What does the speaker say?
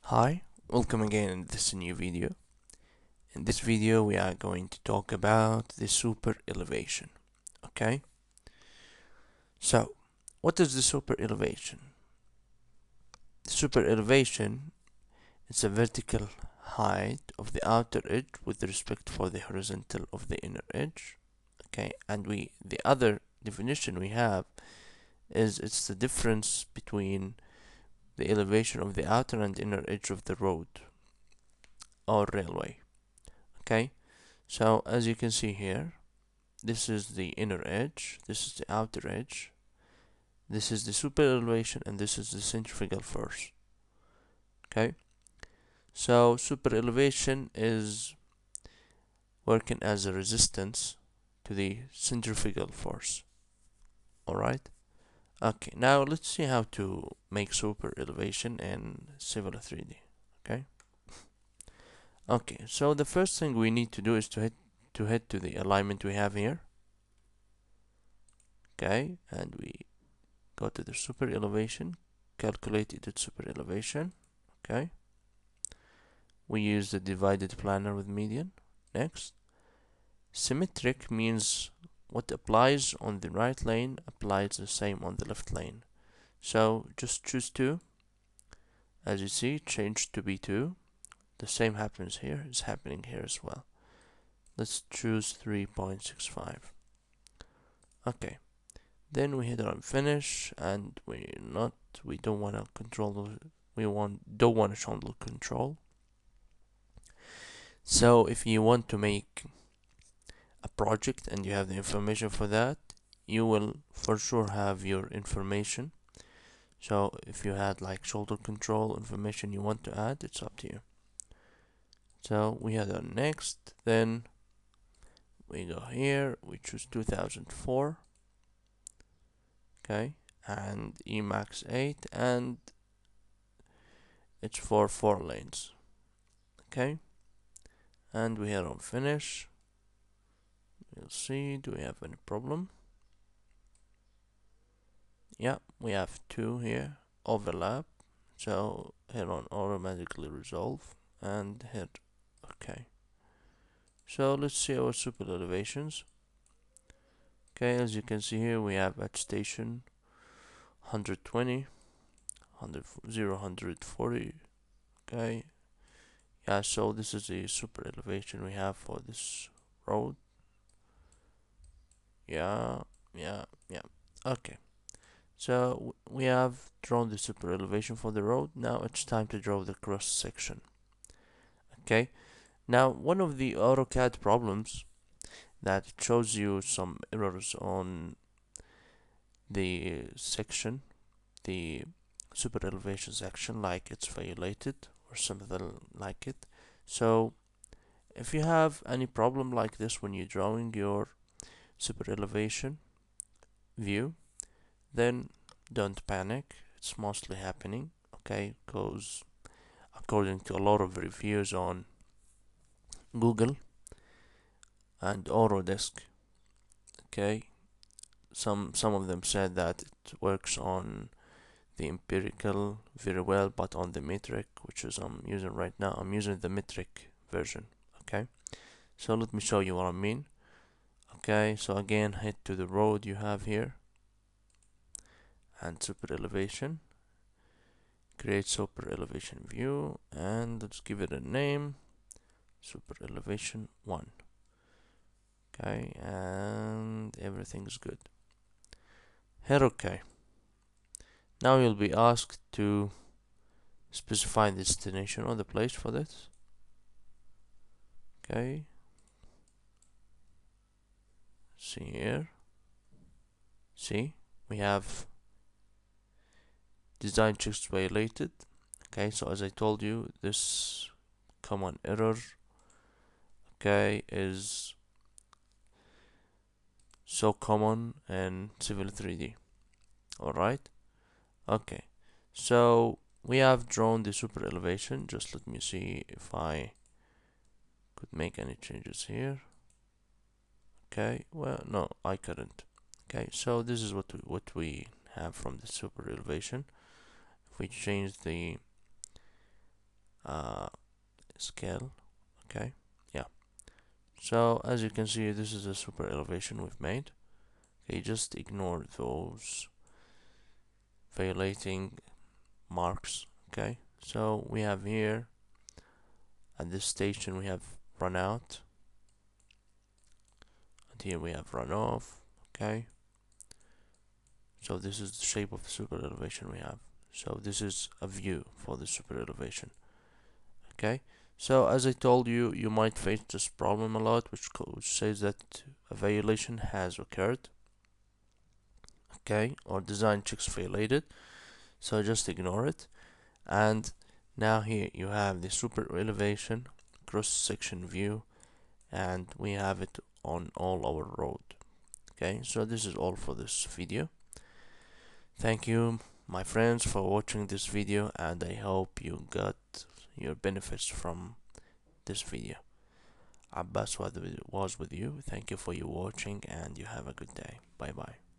Hi, welcome again in this new video. In this video we are going to talk about the super elevation. Okay, so what is the super elevation? The super elevation is a vertical height of the outer edge with respect for the horizontal of the inner edge. Okay, and the other definition we have is it's the difference between the elevation of the outer and inner edge of the road or railway. Okay, so as you can see here, this is the inner edge, this is the outer edge, this is the super elevation, and this is the centrifugal force. Okay, so super elevation is working as a resistance to the centrifugal force. Alright, okay, now let's see how to make super elevation in Civil 3D. Okay, so the first thing we need to do is to head to the alignment we have here. Okay, and we go to the super elevation, calculate it at super elevation. Okay, we use the divided planar with median. Next, symmetric means what applies on the right lane applies the same on the left lane. So just choose 2. As you see, change to B2. The same happens here, is happening here as well. Let's choose 3.65. Okay, then we hit on finish, and we don't want to control, don't want to shoulder control. So if you want to make a project and you have the information for that, you will for sure have your information. So if you had like shoulder control information you want to add, it's up to you. So we had our next, then we go here, we choose 2004. Okay, and Emax 8, and it's for 4 lanes. Okay, and we hit on finish. We'll see, do we have any problem? Yeah, we have 2 here, overlap. So hit on automatically resolve and hit OK. So let's see our super elevations. Okay, as you can see here, we have at station 120, 140. Okay, yeah, so this is the super elevation we have for this road. Yeah, yeah. Okay, so we have drawn the super elevation for the road. Now it's time to draw the cross section. Okay, now one of the AutoCAD problems that shows you some errors on the section, the super elevation section, like it's violated or something like it. So if you have any problem like this when you're drawing your super elevation view, then don't panic. It's mostly happening, okay, because according to a lot of reviews on Google and Autodesk, okay, some of them said that it works on the empirical very well, but on the metric, which is I'm using right now, I'm using the metric version. Okay, so let me show you what I mean. Okay, so again, head to the road you have here and super elevation, create super elevation view, and let's give it a name, super elevation 1. Okay, and everything's good. Hit OK. Now you'll be asked to specify the destination or the place for this. Okay, see here, see, we have design checks violated. Okay, so as I told you, this common error, okay, is so common in Civil 3D. Alright, okay, so we have drawn the super elevation. Just let me see if I could make any changes here. Okay, well, no, I couldn't. Okay, so this is what we have from the super elevation. If we change the uh, scale. Okay, yeah. So as you can see, this is a super elevation we've made. Okay, just ignore those violating marks. Okay, so we have here at this station we have run out, and here we have run off. Okay, so this is the shape of the super elevation we have. So this is a view for the super elevation. Okay, so as I told you, you might face this problem a lot, which says that a violation has occurred. Okay, or design checks violated. So just ignore it. And now here you have the super elevation cross section view, and we have it on all our road. Okay, so this is all for this video. Thank you, my friends, for watching this video, and I hope you got your benefits from this video. Abbas was with you. Thank you for your watching, and you have a good day. Bye bye.